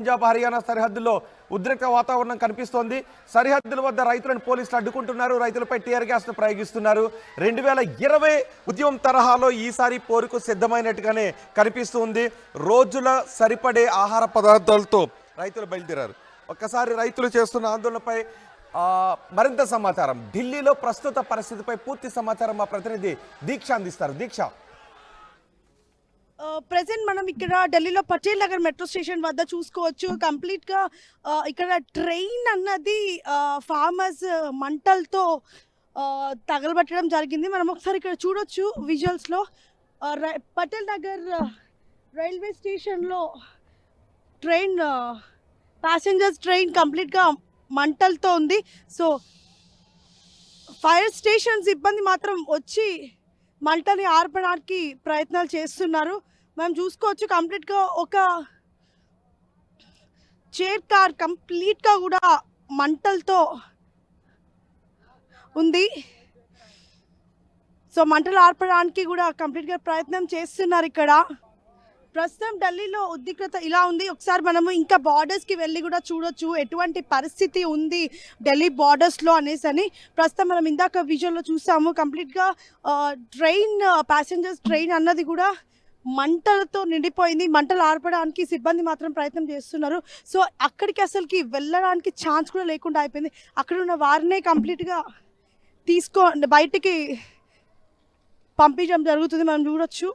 పంజాబ్ హర్యానా సరిహద్దుల్లో ఉద్రిక్త వాతావరణం కనిపిస్తోంది. సరిహద్దుల వద్ద రైతులను పోలీసులు అడ్డుకుంటున్నారు. రైతులపై టీయర్ గ్యాస్ ను ప్రయోగిస్తున్నారు. 2020 ఉద్యమం తరహాలో ఈసారి పోరుకు సిద్ధమైనట్టుగానే కనిపిస్తుంది. రోజుల సరిపడే ఆహార పదార్థాలతో రైతులు బయలుదేరారు. ఒక్కసారి రైతులు చేస్తున్న ఆందోళనపై మరింత సమాచారం, ఢిల్లీలో ప్రస్తుత పరిస్థితిపై పూర్తి సమాచారం మా ప్రతినిధి దీక్ష అందిస్తారు. దీక్ష, ప్రెసెంట్ మనం ఇక్కడ ఢిల్లీలో పటేల్ నగర్ మెట్రో స్టేషన్ వద్ద చూసుకోవచ్చు. కంప్లీట్గా ఇక్కడ ట్రైన్ అన్నది ఫార్మర్స్ మంటలతో తగలబెట్టడం జరిగింది. మనం ఒకసారి ఇక్కడ చూడొచ్చు విజువల్స్లో. పటేల్ నగర్ రైల్వే స్టేషన్లో ట్రైన్ ప్యాసింజర్స్ ట్రైన్ కంప్లీట్గా మంటలతో ఉంది. సో ఫైర్ స్టేషన్ సిబ్బంది మాత్రం వచ్చి మంటని ఆర్పడానికి ప్రయత్నాలు చేస్తున్నారు. మనం చూసుకోవచ్చు కంప్లీట్గా ఒక చైర్ కార్ కంప్లీట్గా కూడా మంటలతో ఉంది. సో మంటలు ఆర్పడానికి కూడా కంప్లీట్గా ప్రయత్నం చేస్తున్నారు. ఇక్కడ ప్రస్తుతం ఢిల్లీలో ఉద్రిక్తత ఇలా ఉంది. ఒకసారి మనము ఇంకా బార్డర్స్కి వెళ్ళి కూడా చూడొచ్చు ఎటువంటి పరిస్థితి ఉంది ఢిల్లీ బార్డర్స్లో అనేసి అని. ప్రస్తుతం మనం ఇందాక విజువల్లో చూసాము కంప్లీట్గా ట్రైన్ ప్యాసింజర్స్ ట్రైన్ అన్నది కూడా మంటలతో నిండిపోయింది. మంటలు ఆర్పడానికి సిబ్బంది మాత్రం ప్రయత్నం చేస్తున్నారు. సో అక్కడికి అసలుకి వెళ్ళడానికి ఛాన్స్ కూడా లేకుండా అయిపోయింది. అక్కడ ఉన్న వారినే కంప్లీట్గా బయటికి పంపించడం జరుగుతుంది. మనం చూడొచ్చు.